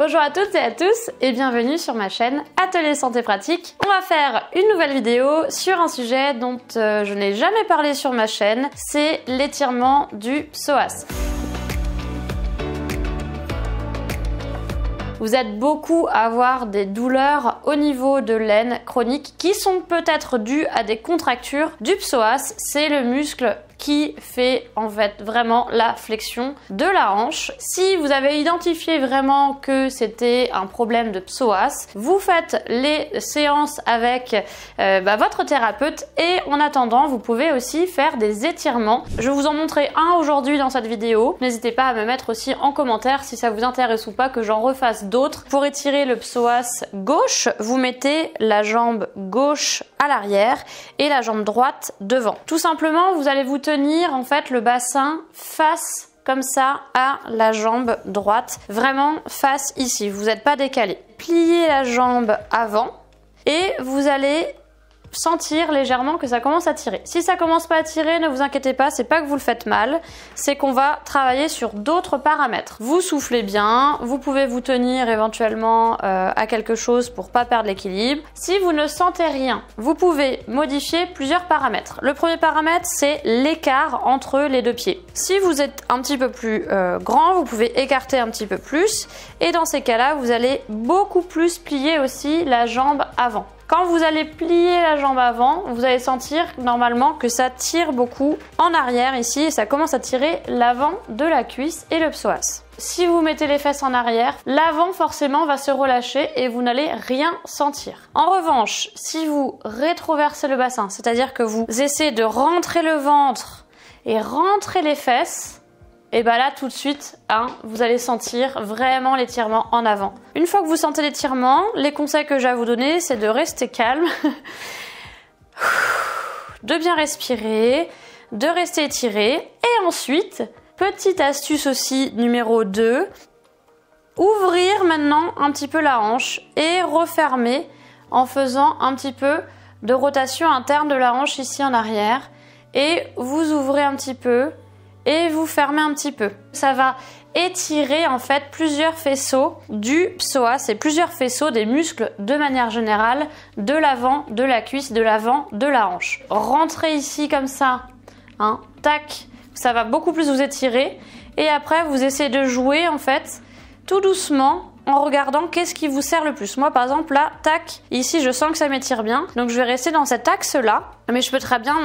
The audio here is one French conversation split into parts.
Bonjour à toutes et à tous et bienvenue sur ma chaîne Atelier Santé Pratique. On va faire une nouvelle vidéo sur un sujet dont je n'ai jamais parlé sur ma chaîne, c'est l'étirement du psoas. Vous êtes beaucoup à avoir des douleurs au niveau de l'aine chronique qui sont peut-être dues à des contractures du psoas, c'est le muscle qui fait en fait vraiment la flexion de la hanche. Si vous avez identifié vraiment que c'était un problème de psoas, vous faites les séances avec votre thérapeute et en attendant, vous pouvez aussi faire des étirements. Je vais vous en montrer un aujourd'hui dans cette vidéo. N'hésitez pas à me mettre aussi en commentaire si ça vous intéresse ou pas que j'en refasse d'autres. Pour étirer le psoas gauche, vous mettez la jambe gauche à l'arrière et la jambe droite devant. Tout simplement, vous allez vous tenir en fait le bassin face comme ça à la jambe droite, vraiment face ici, vous n'êtes pas décalé. Pliez la jambe avant et vous allez sentir légèrement que ça commence à tirer. Si ça commence pas à tirer, ne vous inquiétez pas, c'est pas que vous le faites mal, c'est qu'on va travailler sur d'autres paramètres. Vous soufflez bien, vous pouvez vous tenir éventuellement à quelque chose pour pas perdre l'équilibre. Si vous ne sentez rien, vous pouvez modifier plusieurs paramètres. Le premier paramètre, c'est l'écart entre les deux pieds. Si vous êtes un petit peu plus grand, vous pouvez écarter un petit peu plus et dans ces cas-là, vous allez beaucoup plus plier aussi la jambe avant. Quand vous allez plier la jambe avant, vous allez sentir normalement que ça tire beaucoup en arrière ici et ça commence à tirer l'avant de la cuisse et le psoas. Si vous mettez les fesses en arrière, l'avant forcément va se relâcher et vous n'allez rien sentir. En revanche, si vous rétroversez le bassin, c'est-à-dire que vous essayez de rentrer le ventre et rentrer les fesses, et bien là tout de suite, vous allez sentir vraiment l'étirement en avant. Une fois que vous sentez l'étirement, les conseils que j'ai à vous donner, c'est de rester calme, de bien respirer, de rester étiré. Et ensuite, petite astuce aussi numéro 2, ouvrir maintenant un petit peu la hanche et refermer en faisant un petit peu de rotation interne de la hanche ici en arrière. Et vous ouvrez un petit peu et vous fermez un petit peu. Ça va étirer en fait plusieurs faisceaux du psoas et plusieurs faisceaux des muscles de manière générale de l'avant, de la cuisse, de l'avant, de la hanche. Rentrez ici comme ça, tac, ça va beaucoup plus vous étirer et après vous essayez de jouer en fait tout doucement en regardant qu'est-ce qui vous sert le plus. Moi par exemple là, tac, ici je sens que ça m'étire bien, donc je vais rester dans cet axe là, mais je peux très bien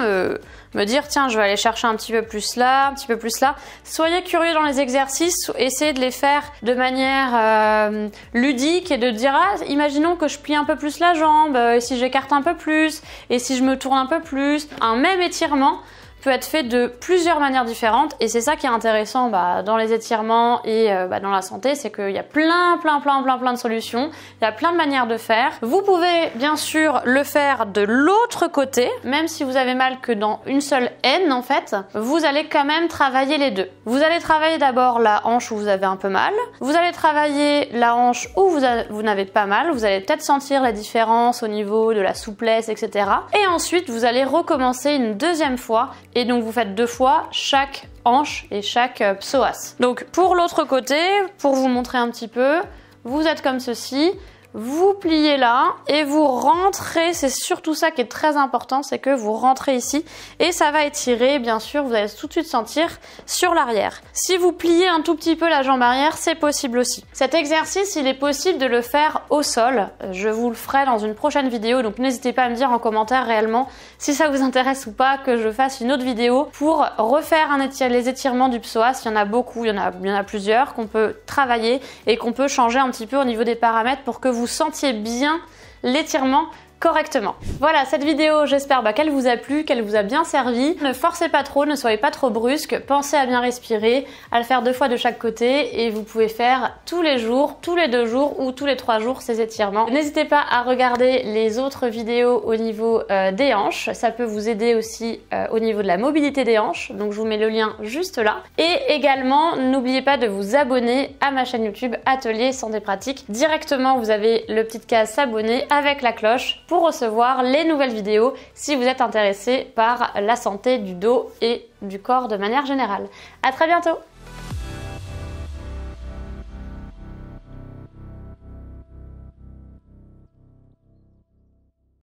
me dire tiens je vais aller chercher un petit peu plus là, un petit peu plus là. Soyez curieux dans les exercices, essayez de les faire de manière ludique et de dire imaginons que je plie un peu plus la jambe, et si j'écarte un peu plus, et si je me tourne un peu plus. Un même étirement peut être fait de plusieurs manières différentes et c'est ça qui est intéressant dans les étirements et dans la santé, c'est qu'il y a plein de solutions, il y a plein de manières de faire. Vous pouvez bien sûr le faire de l'autre côté, même si vous avez mal que dans une seule aine en fait, vous allez quand même travailler les deux. Vous allez travailler d'abord la hanche où vous avez un peu mal, vous allez travailler la hanche où vous n'avez pas mal, vous allez peut-être sentir la différence au niveau de la souplesse, etc. Et ensuite vous allez recommencer une deuxième fois. Et donc vous faites 2 fois chaque hanche et chaque psoas. Donc pour l'autre côté, pour vous montrer un petit peu, vous êtes comme ceci, vous pliez là et vous rentrez, c'est surtout ça qui est très important, c'est que vous rentrez ici et ça va étirer, bien sûr, vous allez tout de suite sentir sur l'arrière. Si vous pliez un tout petit peu la jambe arrière, c'est possible aussi. Cet exercice, il est possible de le faire au sol, je vous le ferai dans une prochaine vidéo, donc n'hésitez pas à me dire en commentaire réellement si ça vous intéresse ou pas que je fasse une autre vidéo pour refaire les étirements du psoas. Il y en a beaucoup, il y en a plusieurs qu'on peut travailler et qu'on peut changer un petit peu au niveau des paramètres pour que vous sentiez bien l'étirement correctement. Voilà, cette vidéo, j'espère qu'elle vous a plu, qu'elle vous a bien servi. Ne forcez pas trop, ne soyez pas trop brusque, pensez à bien respirer, à le faire 2 fois de chaque côté et vous pouvez faire tous les jours, tous les 2 jours ou tous les 3 jours ces étirements. N'hésitez pas à regarder les autres vidéos au niveau des hanches, ça peut vous aider aussi au niveau de la mobilité des hanches, donc je vous mets le lien juste là. Et également, n'oubliez pas de vous abonner à ma chaîne YouTube Atelier Santé Pratique. Directement, vous avez le petit case s'abonner avec la cloche pour recevoir les nouvelles vidéos si vous êtes intéressé par la santé du dos et du corps de manière générale. À très bientôt!